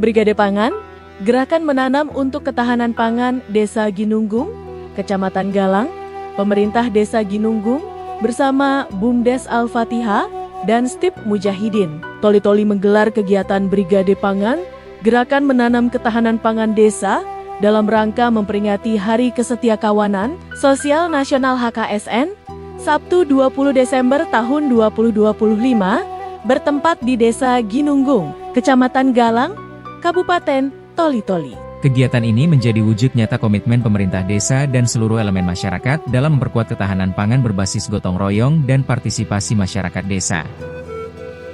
Brigade Pangan, Gerakan Menanam untuk Ketahanan Pangan Desa Ginunggung, Kecamatan Galang, Pemerintah Desa Ginunggung, bersama BUMDes Al-Fatihah dan Stip Mujahidin. Toli-Toli menggelar kegiatan Brigade Pangan, Gerakan Menanam Ketahanan Pangan Desa, dalam rangka memperingati Hari Kesetiakawanan Sosial Nasional HKSN, Sabtu 20 Desember tahun 2025, bertempat di Desa Ginunggung, Kecamatan Galang, Kabupaten Toli-Toli. Kegiatan ini menjadi wujud nyata komitmen pemerintah desa dan seluruh elemen masyarakat dalam memperkuat ketahanan pangan berbasis gotong royong dan partisipasi masyarakat desa.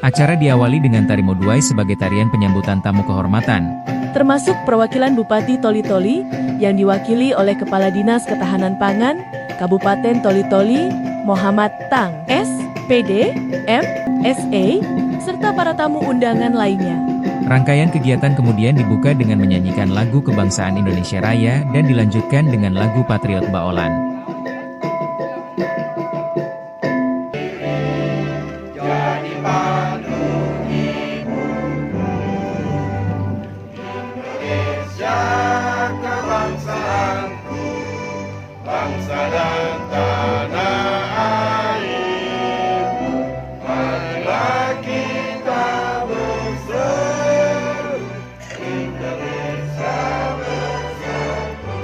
Acara diawali dengan tari moduai sebagai tarian penyambutan tamu kehormatan, termasuk perwakilan Bupati Toli-Toli yang diwakili oleh Kepala Dinas Ketahanan Pangan Kabupaten Toli-Toli Muhammad Tang, SPD, M, SA, serta para tamu undangan lainnya. Rangkaian kegiatan kemudian dibuka dengan menyanyikan lagu Kebangsaan Indonesia Raya dan dilanjutkan dengan lagu Patriot Baolan. Bangsa dan tanah airku, marilah kita bersatu, Indonesia bersatu.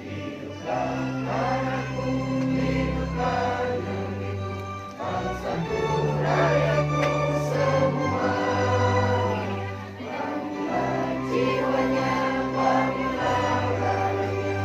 Hiduplah tanahku, hiduplah negeriku, bangsaku, rakyatku semua. Bangunlah jiwanya, bangunlah rakyatnya,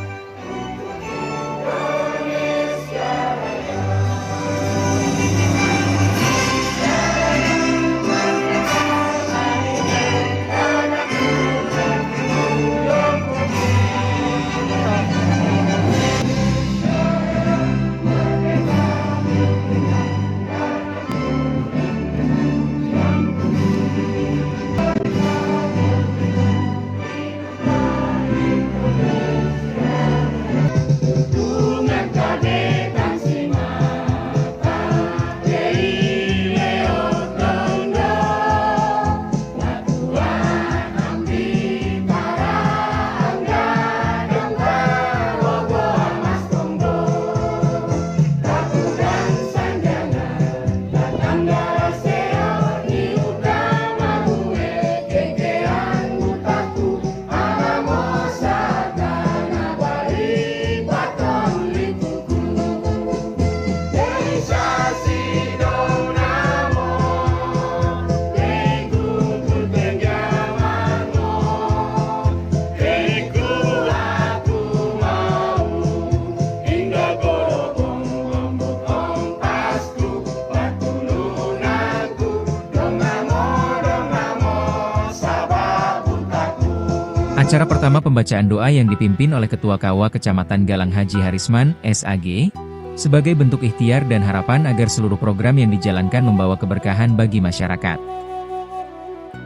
Acara pertama pembacaan doa yang dipimpin oleh Ketua KW Kecamatan Galang Haji Harisman, SAG, sebagai bentuk ikhtiar dan harapan agar seluruh program yang dijalankan membawa keberkahan bagi masyarakat.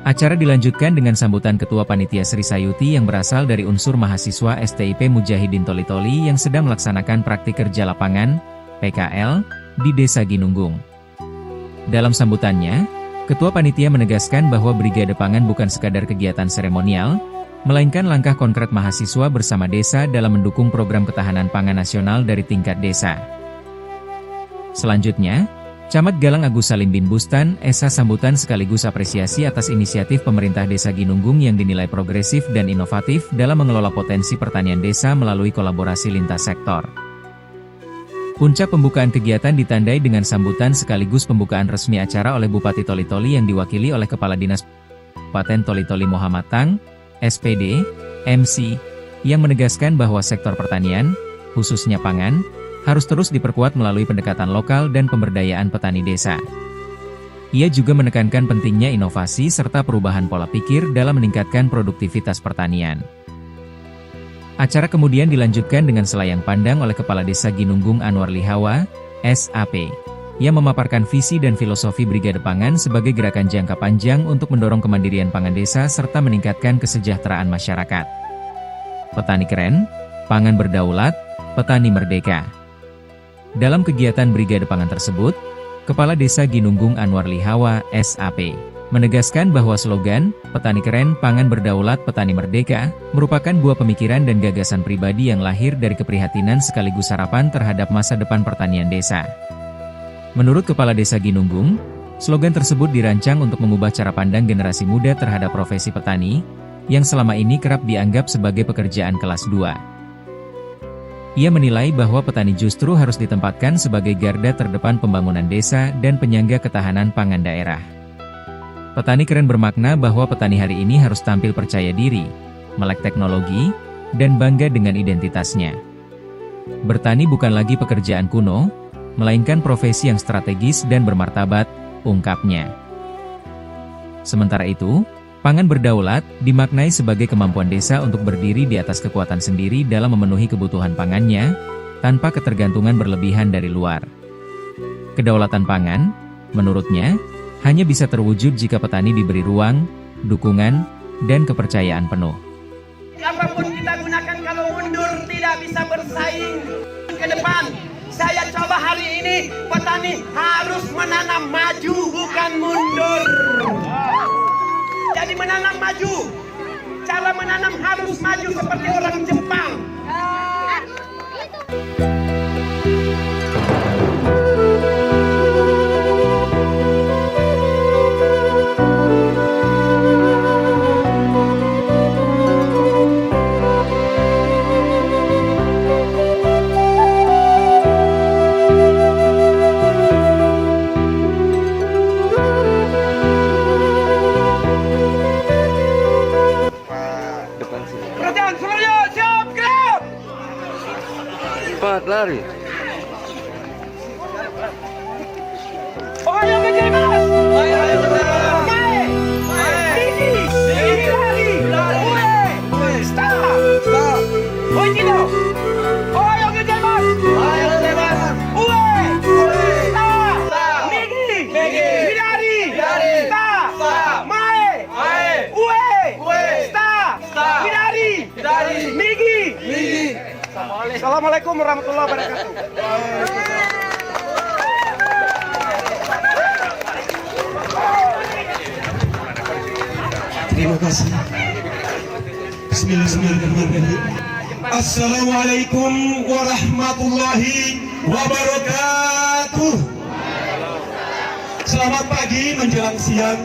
Acara dilanjutkan dengan sambutan Ketua Panitia Sri Sayuti yang berasal dari unsur mahasiswa STIP Mujahidin Toli-Toli yang sedang melaksanakan praktik kerja lapangan, PKL, di Desa Ginunggung. Dalam sambutannya, Ketua Panitia menegaskan bahwa Brigade Pangan bukan sekadar kegiatan seremonial, melainkan langkah konkret mahasiswa bersama desa dalam mendukung program ketahanan pangan nasional dari tingkat desa. Selanjutnya, Camat Galang Agus Salim bin Bustan, esa sambutan sekaligus apresiasi atas inisiatif pemerintah Desa Ginunggung yang dinilai progresif dan inovatif dalam mengelola potensi pertanian desa melalui kolaborasi lintas sektor. Puncak pembukaan kegiatan ditandai dengan sambutan sekaligus pembukaan resmi acara oleh Bupati Toli-Toli yang diwakili oleh Kepala Dinas Kabupaten Toli-Toli Muhammad Tang, SPD, MC, yang menegaskan bahwa sektor pertanian, khususnya pangan, harus terus diperkuat melalui pendekatan lokal dan pemberdayaan petani desa. Ia juga menekankan pentingnya inovasi serta perubahan pola pikir dalam meningkatkan produktivitas pertanian. Acara kemudian dilanjutkan dengan selayang pandang oleh Kepala Desa Ginunggung Anwar Lihawa, SAP, yang memaparkan visi dan filosofi Brigade Pangan sebagai gerakan jangka panjang untuk mendorong kemandirian pangan desa serta meningkatkan kesejahteraan masyarakat. Petani keren, pangan berdaulat, petani merdeka. Dalam kegiatan Brigade Pangan tersebut, Kepala Desa Ginunggung Anwar Lihawa, SAP, menegaskan bahwa slogan "Petani Keren, Pangan Berdaulat, Petani Merdeka" merupakan buah pemikiran dan gagasan pribadi yang lahir dari keprihatinan sekaligus harapan terhadap masa depan pertanian desa. Menurut Kepala Desa Ginunggung, slogan tersebut dirancang untuk mengubah cara pandang generasi muda terhadap profesi petani, yang selama ini kerap dianggap sebagai pekerjaan kelas 2. Ia menilai bahwa petani justru harus ditempatkan sebagai garda terdepan pembangunan desa dan penyangga ketahanan pangan daerah. Petani keren bermakna bahwa petani hari ini harus tampil percaya diri, melek teknologi, dan bangga dengan identitasnya. Bertani bukan lagi pekerjaan kuno, melainkan profesi yang strategis dan bermartabat, ungkapnya. Sementara itu, pangan berdaulat dimaknai sebagai kemampuan desa untuk berdiri di atas kekuatan sendiri dalam memenuhi kebutuhan pangannya, tanpa ketergantungan berlebihan dari luar. Kedaulatan pangan, menurutnya, hanya bisa terwujud jika petani diberi ruang, dukungan, dan kepercayaan penuh. Apapun kita gunakan, kalau mundur tidak bisa bersaing ke depan. Saya coba hari ini, petani harus menanam maju, bukan mundur. Jadi menanam maju. Cara menanam harus maju seperti orang Jepang. Kerajaan Surya siap gerak. 4 lari. Ohayou gozaimasu. Mae. Tinggi lari. Ue. Start. Moichido. Ohayou gozaimasu. Ue. Start. Migi. Hidari. Start. Mae. Ue. Start. Hidari. Migi. Assalamualaikum warahmatullahi wabarakatuh. Terima kasih. Bismillahirrahmanirrahim. Assalamualaikum warahmatullahi wabarakatuh. Selamat pagi menjelang siang.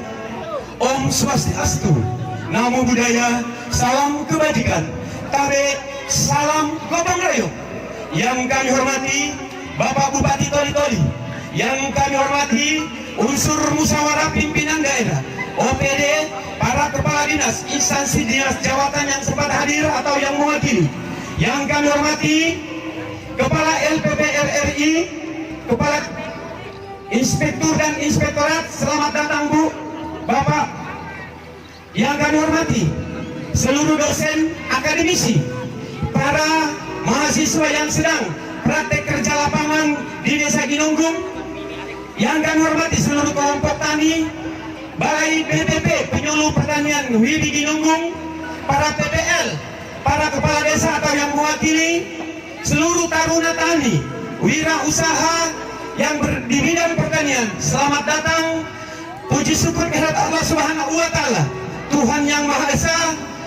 Om Swastiastu, Namo Buddhaya, salam kebajikan. Tabe, salam gotong royong. Yang kami hormati Bapak Bupati Toli-Toli, yang kami hormati unsur musyawarah pimpinan daerah, OPD, para kepala dinas, instansi dinas jawatan yang sempat hadir atau yang mewakili, yang kami hormati Kepala LPPR RI, Kepala Inspektur dan Inspektorat, selamat datang Bu, Bapak. Yang kami hormati seluruh dosen, akademisi, para mahasiswa yang sedang praktek kerja lapangan di Desa Ginunggung, yang kami hormati seluruh kelompok tani, Balai BPP Penyuluh Pertanian Widi Ginunggung, para PPL, para kepala desa atau yang mewakili, seluruh taruna tani, wira usaha yang di bidang pertanian, selamat datang. Puji syukur kehadirat Allah Subhanahu wa Ta'ala, Tuhan Yang Maha Esa.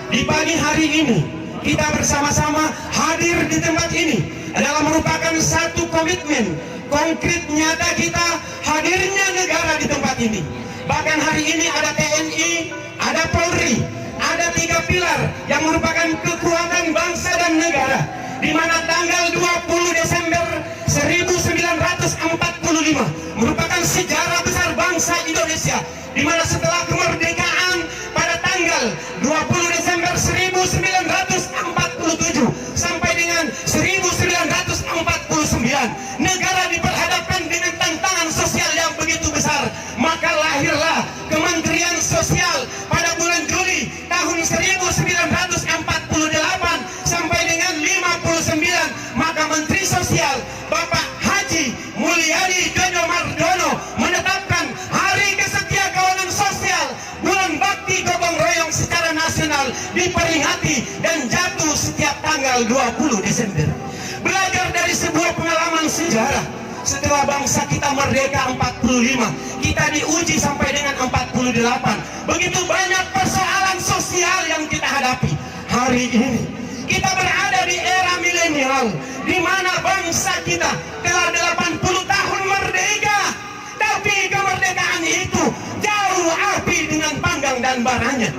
Di pagi hari ini kita bersama-sama hadir di tempat ini adalah merupakan satu komitmen konkret nyata kita hadirnya negara di tempat ini. Bahkan hari ini ada TNI, ada Polri, ada 3 pilar yang merupakan kekuatan bangsa dan negara, di mana tanggal 20 Desember 1945 merupakan sejarah besar bangsa Indonesia, di mana setelah kemerdekaan pada tanggal 20 Desember 1947 sampai dengan 1949, negara diperhadapkan dengan tantangan sosial yang begitu besar. Maka lahirlah Kementerian Sosial pada bulan Juli tahun 1948 sampai dengan 59. Maka Menteri Sosial Bapak Haji Mulyadi Jojo Mardono menetapkan Hari Kesetiakawanan Sosial Bulan Bakti Gotong Royong secara nasional diperingati dan jatuh setiap tanggal 20 Desember. Belajar dari sebuah pengalaman sejarah, setelah setelah bangsa kita merdeka 45, kita diuji sampai dengan 48. Begitu banyak persoalan sosial yang kita hadapi. Hari ini kita berada di era milenial, di mana bangsa kita telah 80 tahun merdeka. Tapi kemerdekaan itu jauh api dengan panggang dan baranya.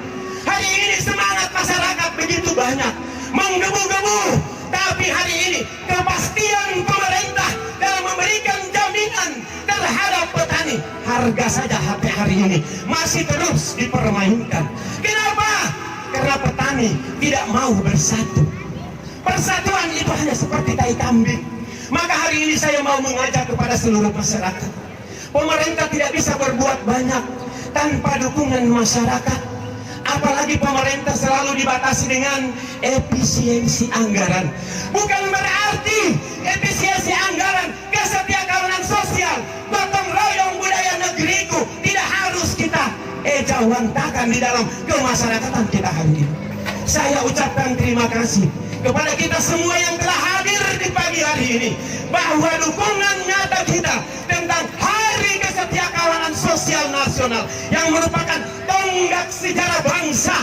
Hari ini semangat masyarakat begitu banyak, menggebu-gebu. Tapi hari ini kepastian pemerintah dalam memberikan jaminan terhadap petani. Harga saja HP hari ini masih terus dipermainkan. Kenapa? Karena petani tidak mau bersatu. Persatuan itu hanya seperti tai kambing. Maka hari ini saya mau mengajak kepada seluruh masyarakat. Pemerintah tidak bisa berbuat banyak tanpa dukungan masyarakat. Apalagi pemerintah selalu dibatasi dengan efisiensi anggaran. Bukan berarti efisiensi anggaran, kesetiakawanan sosial, gotong royong budaya negeriku tidak harus kita ejawantakan di dalam kemasyarakatan kita hari ini. Saya ucapkan terima kasih kepada kita semua yang telah hadir di pagi hari ini, bahwa dukungan nyata kita tentang Hari Kesetiakawanan Sosial Nasional yang merupakan tonggak sejarah bangsa.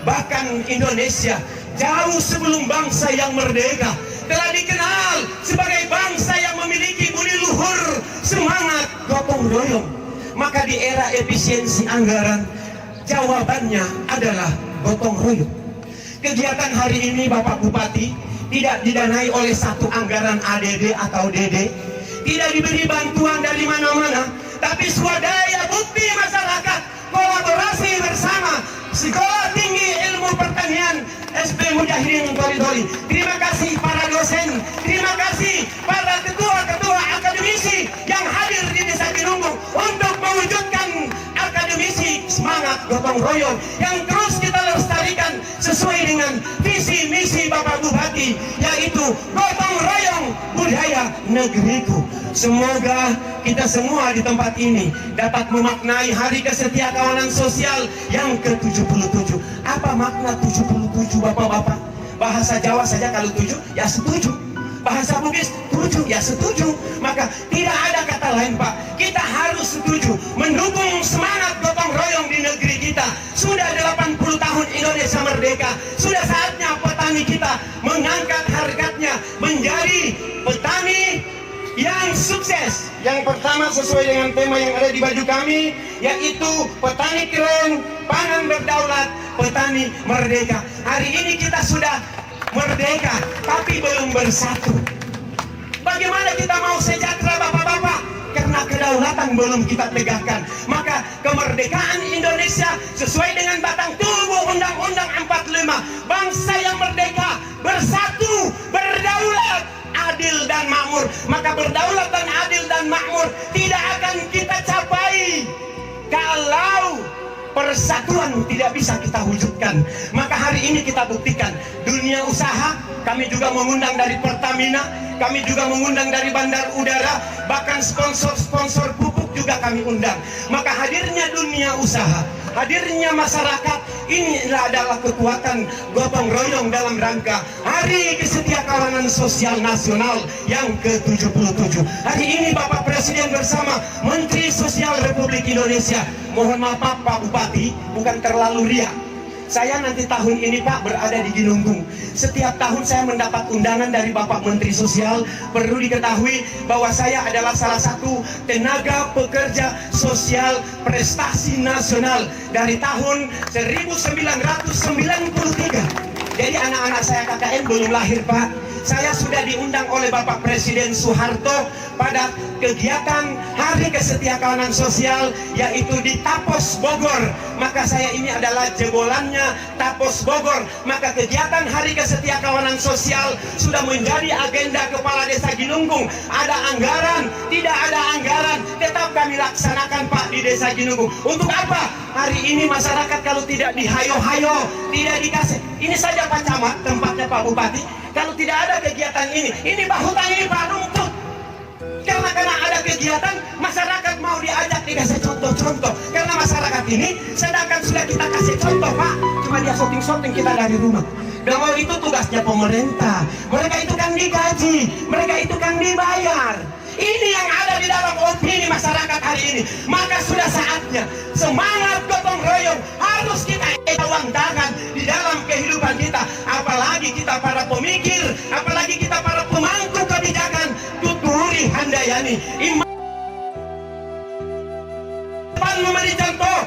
Bahkan Indonesia jauh sebelum bangsa yang merdeka telah dikenal sebagai bangsa yang memiliki budi luhur semangat gotong royong. Maka di era efisiensi anggaran, jawabannya adalah gotong royong. Kegiatan hari ini Bapak Bupati tidak didanai oleh satu anggaran ADD atau DD, tidak diberi bantuan dari mana-mana, tapi swadaya bukti masyarakat, kolaborasi bersama Sekolah Tinggi Ilmu Pertanian SP Mujahidin Doli. Terima kasih para dosen, terima kasih para ketua-ketua akademisi yang hadir di Desa Ginunggung untuk mewujudkan akademisi semangat gotong royong yang terus kita lestarikan sesuai dengan visi misi Bapak Bupati, yaitu gotong royong budaya negeriku. Semoga kita semua di tempat ini dapat memaknai Hari Kesetiakawanan Sosial yang ke-77. Apa makna 77 Bapak-bapak? Bahasa Jawa saja kalau 7 ya setuju. Bahasa Bugis 7 ya setuju. Maka tidak ada kata lain Pak. Kita harus setuju mendukung semangat gotong royong di negeri kita. Sudah 80 tahun Indonesia merdeka. Sudah saatnya petani kita mengangkat harkatnya menjadi petani yang sukses. Yang pertama sesuai dengan tema yang ada di baju kami, yaitu petani keren, pangan berdaulat, petani merdeka. Hari ini kita sudah merdeka, tapi belum bersatu. Bagaimana kita mau sejahtera Bapak-bapak? Karena kedaulatan belum kita tegakkan. Maka kemerdekaan Indonesia sesuai dengan batang tubuh Undang-Undang 45, bangsa yang merdeka, bersatu, berdaulat, adil dan makmur. Maka berdaulat dan adil dan makmur tidak akan kita capai kalau persatuan tidak bisa kita wujudkan. Maka hari ini kita buktikan dunia usaha, kami juga mengundang dari Pertamina, kami juga mengundang dari Bandar Udara, bahkan sponsor-sponsor pupuk juga kami undang. Maka hadirnya dunia usaha, hadirnya masyarakat, ini adalah kekuatan gotong royong dalam rangka Hari Kesetiakawanan Sosial Nasional yang ke-77. Hari ini Bapak Presiden bersama Menteri Sosial Republik Indonesia, mohon maaf Pak Bupati, bukan terlalu riak. Saya nanti tahun ini Pak berada di Ginunggung. Setiap tahun saya mendapat undangan dari Bapak Menteri Sosial. Perlu diketahui bahwa saya adalah salah satu tenaga pekerja sosial prestasi nasional dari tahun 1993. Jadi anak-anak saya KKN belum lahir Pak. Saya sudah diundang oleh Bapak Presiden Soeharto pada kegiatan Hari Kesetiakawanan Sosial, yaitu di Tapos Bogor. Maka saya ini adalah jebolannya Tapos Bogor. Maka kegiatan Hari Kesetiakawanan Sosial sudah menjadi agenda Kepala Desa Ginunggung. Ada anggaran, tidak ada anggaran, tetap kami laksanakan Pak di Desa Ginunggung. Untuk apa? Hari ini masyarakat kalau tidak dihayo-hayo, tidak dikasih. Ini saja Pak Camat, tempatnya Pak Bupati. Kalau tidak ada kegiatan ini bahutannya ini Pak rumput. Karena ada kegiatan, masyarakat mau diajak dikasih contoh-contoh. Karena masyarakat ini, sedangkan sudah kita kasih contoh Pak, cuma dia syuting-syuting kita dari rumah. Dan itu tugasnya pemerintah. Mereka itu kan digaji, mereka itu kan dibayar. Ini yang ada di dalam opini masyarakat hari ini. Maka sudah saatnya semangat gotong royong harus kita ewangdakan di dalam kehidupan kita. Apalagi kita para pemikir, apalagi kita para pemangku kebijakan. Tuturi handayani memberi contoh,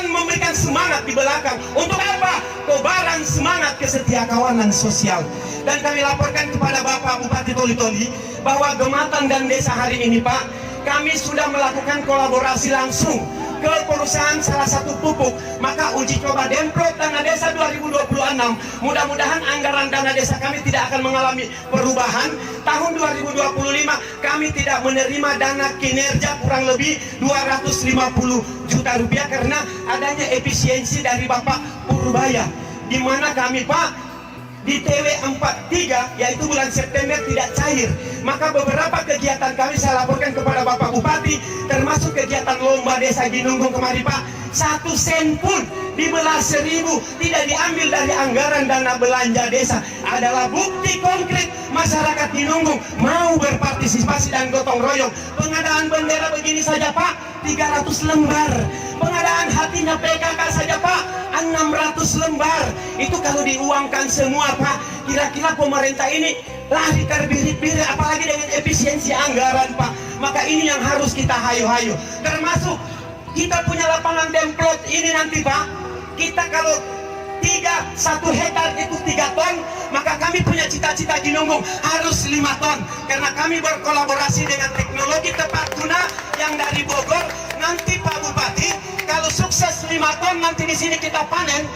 memberikan semangat di belakang. Untuk apa? Kobaran semangat kesetiakawanan sosial. Dan kami laporkan kepada Bapak Bupati Toli-Toli bahwa Gematan dan desa hari ini, Pak, kami sudah melakukan kolaborasi langsung ke perusahaan salah satu pupuk. Maka uji coba Demplot Dana Desa 2026, mudah-mudahan anggaran dana desa kami tidak akan mengalami perubahan. Tahun 2025 kami tidak menerima dana kinerja kurang lebih 250 juta rupiah karena adanya efisiensi dari Bapak Purbaya, di mana kami, Pak, di TW43 yaitu bulan September tidak cair. Maka beberapa kegiatan kami saya laporkan kepada Bapak Bupati, termasuk kegiatan lomba desa Ginunggung kemarin, Pak, 1 sen pun dibelah 1000 tidak diambil dari anggaran dana belanja desa. Adalah bukti konkret masyarakat Ginunggung mau berpartisipasi dan gotong royong. Pengadaan bendera begini saja, Pak, 300 lembar. Pengadaan hatinya PKK saja, Pak, 600 lembar. Itu kalau diuangkan semua, Pak, kira-kira pemerintah ini lari terbirit-birit, apalagi dengan efisiensi anggaran, Pak. Maka ini yang harus kita hayo-hayo. Termasuk kita punya lapangan Demplot ini nanti, Pak, kita kalau 1 hektar itu 3 ton, maka kami punya cita-cita Ginunggung harus 5 ton. Karena kami berkolaborasi dengan teknologi tepat guna yang dari Bogor. Nanti Pak Bupati, kalau sukses 5 ton nanti di sini kita panen.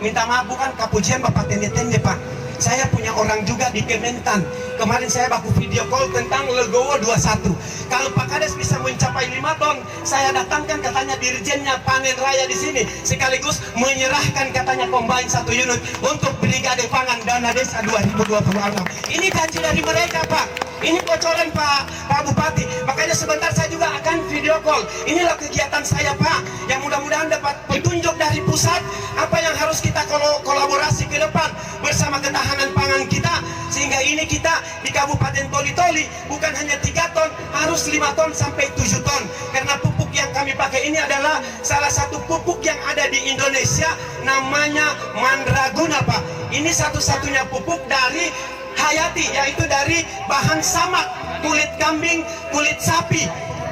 Minta maaf, bukan kapujian Bapak tende-tende, Pak. Saya punya orang juga di Kementan. Kemarin saya baku video call tentang Legowo 21. Kalau Pak Kades bisa mencapai 5 ton, saya datangkan katanya dirjennya panen raya di sini, sekaligus menyerahkan katanya combine 1 unit untuk Brigade Pangan Dana Desa 2026. Ini janji dari mereka, Pak. Ini bocoran Pak Bupati. Makanya sebentar saya juga akan video call. Inilah kegiatan saya, Pak, yang mudah-mudahan dapat petunjuk dari pusat apa yang harus kita kolaborasi ke depan bersama ketahanan pangan kita, sehingga ini kita di Kabupaten Toli-Toli bukan hanya 3 ton, harus 5 ton sampai 7 ton. Karena pupuk yang kami pakai ini adalah salah satu pupuk yang ada di Indonesia, namanya Mandraguna, Pak. Ini satu-satunya pupuk dari hayati, yaitu dari bahan samak, kulit kambing, kulit sapi.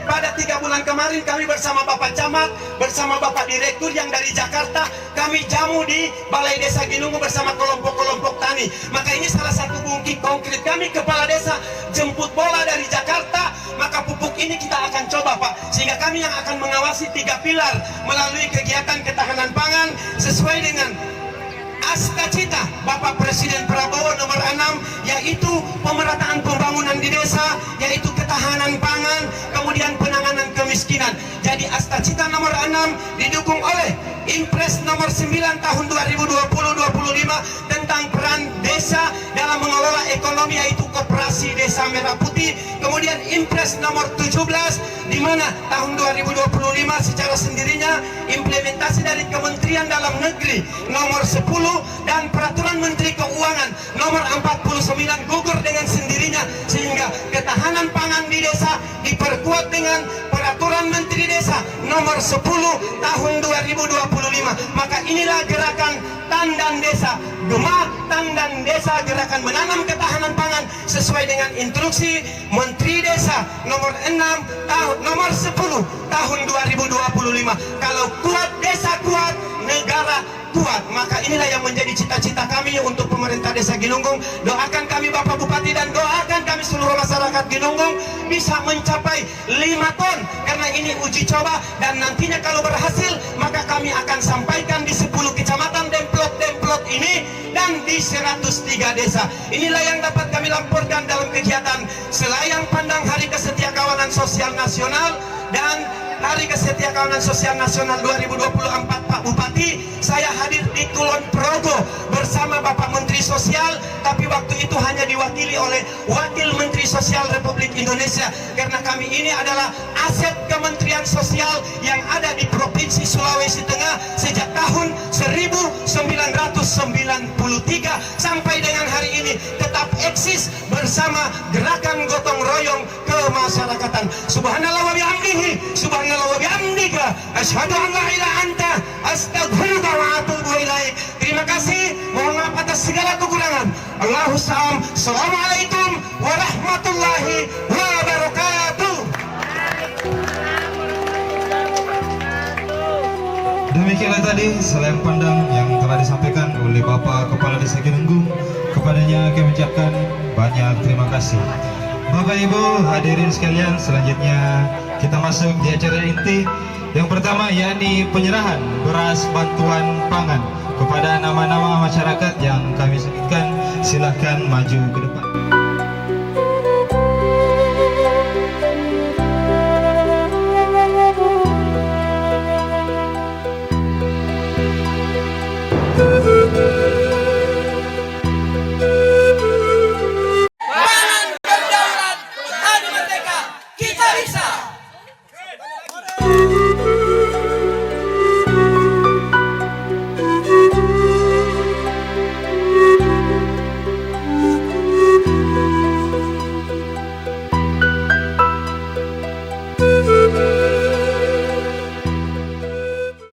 Pada 3 bulan kemarin kami bersama Bapak Camat, bersama Bapak Direktur yang dari Jakarta, kami jamu di Balai Desa Ginunggung bersama kelompok-kelompok tani. Maka ini salah satu bukti konkret kami, kepala desa jemput bola dari Jakarta. Maka pupuk ini kita akan coba, Pak, sehingga kami yang akan mengawasi 3 pilar melalui kegiatan ketahanan pangan sesuai dengan cita Bapak Presiden Prabowo nomor 6, yaitu pemerataan pembangunan di desa, yaitu ketahanan pangan, kemudian penanganan kemiskinan. Jadi cita nomor 6 didukung oleh Impres nomor 9 tahun 2020-2025 tentang peran desa dalam mengelola ekonomi, yaitu Koperasi Desa Merah Putih. Kemudian Impres nomor 17 di mana tahun 2025 secara sendirinya implementasi dari Kementerian Dalam Negeri nomor 10 dan Peraturan Menteri Keuangan nomor 49 gugur dengan sendirinya, sehingga ketahanan pangan di desa diperkuat dengan Peraturan Menteri Desa nomor 10 tahun 2025. Maka inilah gerakan Tandan Desa, Gema Tandan Desa, gerakan menanam ketahanan pangan sesuai dengan instruksi Menteri Desa nomor 6 nomor 10 tahun 2025. Kalau kuat desa kuat, negara kuat. Maka inilah yang menjadi cita-cita kami untuk pemerintah Desa Ginunggung. Doakan kami Bapak Bupati dan doakan kami seluruh masyarakat Ginunggung bisa mencapai 5 ton, karena ini uji coba, dan nantinya kalau berhasil maka kami akan sampaikan di 10 kecamatan Demplot ini dan di 103 desa. Inilah yang dapat kami laporkan dalam kegiatan Selayang Pandang Hari Kesetiakawanan Sosial Nasional dan Hari Kesetiakawanan Sosial Nasional 2024, Pak Bupati. Saya hadir di Kulon Progo bersama Bapak Menteri Sosial, tapi waktu itu hanya diwakili oleh Wakil Menteri Sosial Republik Indonesia, karena kami ini adalah aset Kementerian Sosial yang ada di Provinsi Sulawesi Tengah sejak tahun 1993 sampai dengan hari ini tetap eksis bersama gerakan gotong royong kemasyarakatan. Subhanallah wa bihamdihi, subhanallah wa bihamdika, asyhadu an la ilaha anta, astaghfiruka wa atubu ilaik. Terima kasih, mohon maaf atas segala kekurangan. Allahu salam. Assalamualaikum warahmatullahi wabarakatuh. Demikianlah tadi selain pandang yang telah disampaikan oleh Bapak Kepala Desa Ginunggung. Kepadanya kami ucapkan banyak terima kasih. Bapak Ibu hadirin sekalian, selanjutnya kita masuk di acara inti. Yang pertama yakni penyerahan beras bantuan pangan kepada nama-nama masyarakat yang kami sebutkan. Silahkan maju ke depan.